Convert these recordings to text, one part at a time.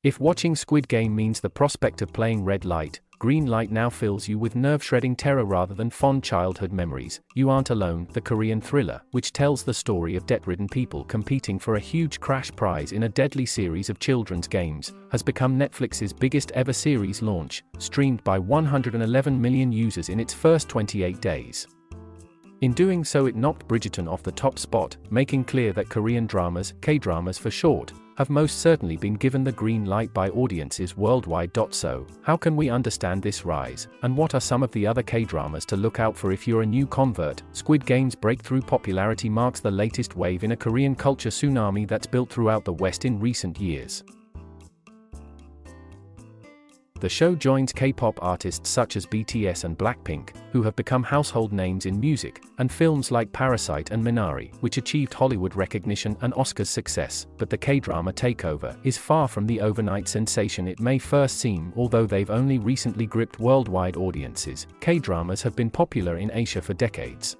If watching Squid Game means the prospect of playing red light, green light now fills you with nerve-shredding terror rather than fond childhood memories, you aren't alone. The Korean thriller, which tells the story of debt-ridden people competing for a huge crash prize in a deadly series of children's games, has become Netflix's biggest ever series launch, streamed by 111 million users in its first 28 days. In doing so, it knocked Bridgerton off the top spot, making clear that Korean dramas, K-dramas for short, have most certainly been given the green light by audiences worldwide. So, how can we understand this rise, and what are some of the other K-dramas to look out for if you're a new convert? Squid Game's breakthrough popularity marks the latest wave in a Korean culture tsunami that's built throughout the West in recent years. The show joins K-pop artists such as BTS and Blackpink, who have become household names in music, and films like Parasite and Minari, which achieved Hollywood recognition and Oscars success. But the K-drama takeover is far from the overnight sensation it may first seem. Although they've only recently gripped worldwide audiences, K-dramas have been popular in Asia for decades.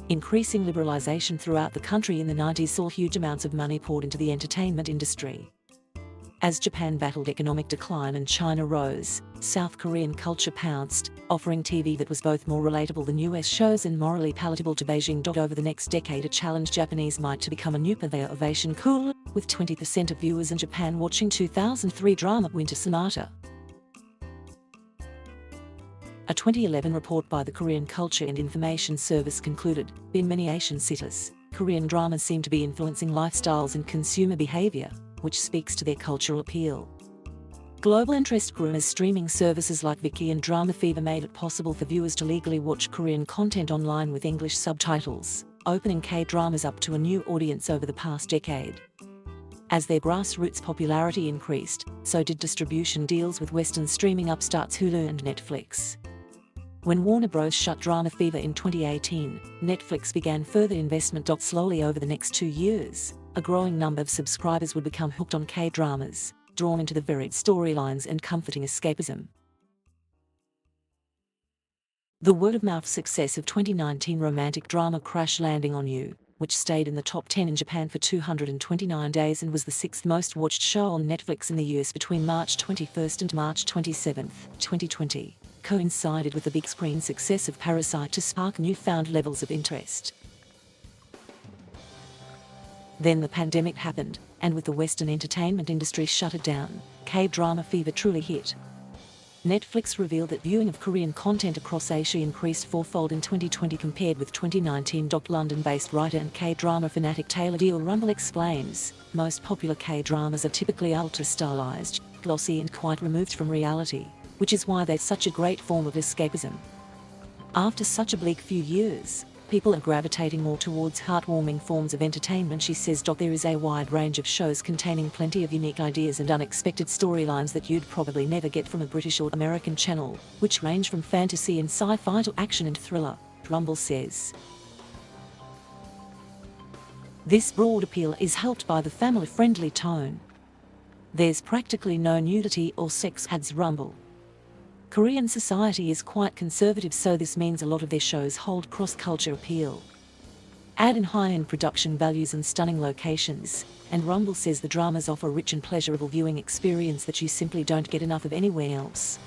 Increasing liberalization throughout the country in the 90s saw huge amounts of money poured into the entertainment industry. As Japan battled economic decline and China rose, South Korean culture pounced, offering TV that was both more relatable than US shows and morally palatable to Beijing. Over the next decade, it challenged Japanese might to become a new purveyor of Asian cool, with 20% of viewers in Japan watching 2003 drama Winter Sonata. A 2011 report by the Korean Culture and Information Service concluded, in many Asian cities, Korean dramas seem to be influencing lifestyles and consumer behavior, which speaks to their cultural appeal. Global interest grew as streaming services like Viki and Drama Fever made it possible for viewers to legally watch Korean content online with English subtitles, opening K-dramas up to a new audience over the past decade. As their grassroots popularity increased, so did distribution deals with Western streaming upstarts Hulu and Netflix. When Warner Bros. Shut Drama Fever in 2018, Netflix began further investment. Slowly over the next 2 years, a growing number of subscribers would become hooked on K-dramas, drawn into the varied storylines and comforting escapism. The word-of-mouth success of 2019 romantic drama Crash Landing on You, which stayed in the top 10 in Japan for 229 days and was the 6th most watched show on Netflix in the US between March 21st and March 27, 2020, coincided with the big-screen success of Parasite to spark newfound levels of interest. Then the pandemic happened, and with the Western entertainment industry shuttered down, K-drama fever truly hit. Netflix revealed that viewing of Korean content across Asia increased fourfold in 2020 compared with 2019. London-based writer and K-drama fanatic Taylor Deal Rumble explains, most popular K-dramas are typically ultra-stylized, glossy and quite removed from reality, which is why they're such a great form of escapism. After such a bleak few years, people are gravitating more towards heartwarming forms of entertainment, she says. There is a wide range of shows containing plenty of unique ideas and unexpected storylines that you'd probably never get from a British or American channel, which range from fantasy and sci-fi to action and thriller, Rumble says. This broad appeal is helped by the family-friendly tone. There's practically no nudity or sex, adds Rumble. Korean society is quite conservative, so this means a lot of their shows hold cross-culture appeal. Add in high-end production values and stunning locations, and Rumble says the dramas offer a rich and pleasurable viewing experience that you simply don't get enough of anywhere else.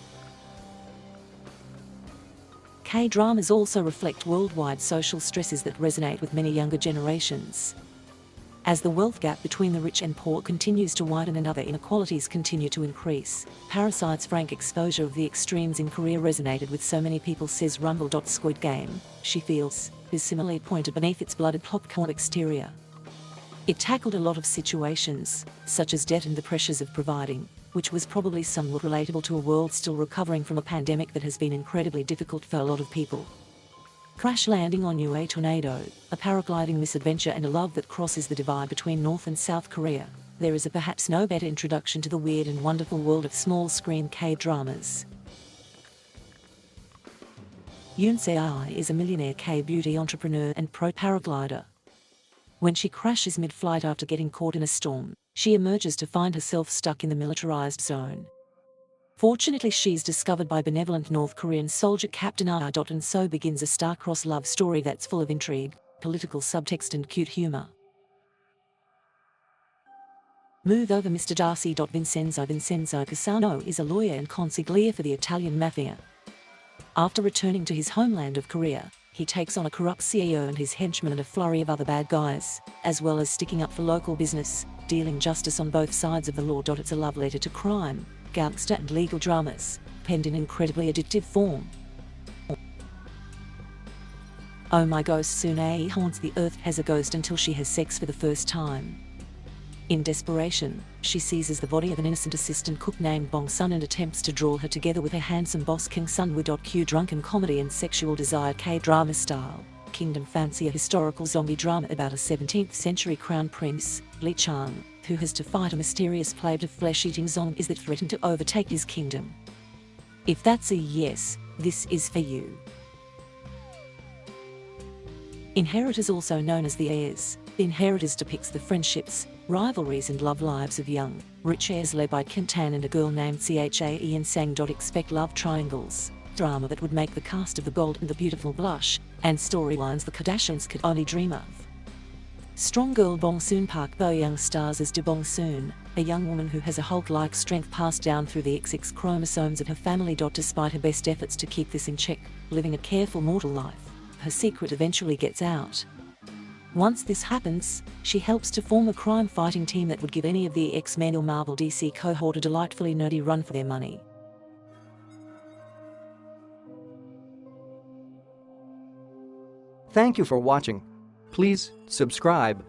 K-dramas also reflect worldwide social stresses that resonate with many younger generations. As the wealth gap between the rich and poor continues to widen and other inequalities continue to increase, Parasite's frank exposure of the extremes in Korea resonated with so many people, says Rumble. Squid Game, she feels, is similarly pointed beneath its blooded popcorn exterior. It tackled a lot of situations, such as debt and the pressures of providing, which was probably somewhat relatable to a world still recovering from a pandemic that has been incredibly difficult for a lot of people. Crash Landing on You, a tornado, a paragliding misadventure and a love that crosses the divide between North and South Korea. There is a perhaps no better introduction to the weird and wonderful world of small-screen K-dramas. Yoon Se-ai is a millionaire K-beauty entrepreneur and pro-paraglider. When she crashes mid-flight after getting caught in a storm, she emerges to find herself stuck in the militarized zone. Fortunately, she's discovered by benevolent North Korean soldier Captain Ah. And so begins a star-crossed love story that's full of intrigue, political subtext and cute humor. Move over Mr. Darcy. Vincenzo Casano is a lawyer and consigliere for the Italian mafia. After returning to his homeland of Korea, he takes on a corrupt CEO and his henchmen and a flurry of other bad guys, as well as sticking up for local business, dealing justice on both sides of the law. It's a love letter to crime, gangster and legal dramas, penned in incredibly addictive form. Oh My Ghost Sune haunts the earth as a ghost until she has sex for the first time. In desperation, she seizes the body of an innocent assistant cook named Bong Sun and attempts to draw her together with her handsome boss King Sun Woo. Q drunken comedy and sexual desire K-drama style. Kingdom Fancy, a historical zombie drama about a 17th century crown prince, Li Chang, who has to fight a mysterious plague of flesh-eating zombies that threaten to overtake his kingdom. If that's a yes, this is for you. Inheritors, also known as The Heirs. The Inheritors depicts the friendships, rivalries and love lives of young, rich heirs led by Kim Tan and a girl named Chae Sang. Expect love triangles, drama that would make the cast of The Bold and the Beautiful blush, and storylines the Kardashians could only dream of. Strong girl Bong Soon Park Bo Young stars as Do Bong Soon, a young woman who has a Hulk-like strength passed down through the XX chromosomes of her family. Despite her best efforts to keep this in check, living a careful mortal life, her secret eventually gets out. Once this happens, she helps to form a crime-fighting team that would give any of the X-Men or Marvel DC cohort a delightfully nerdy run for their money. Thank you for watching. Please subscribe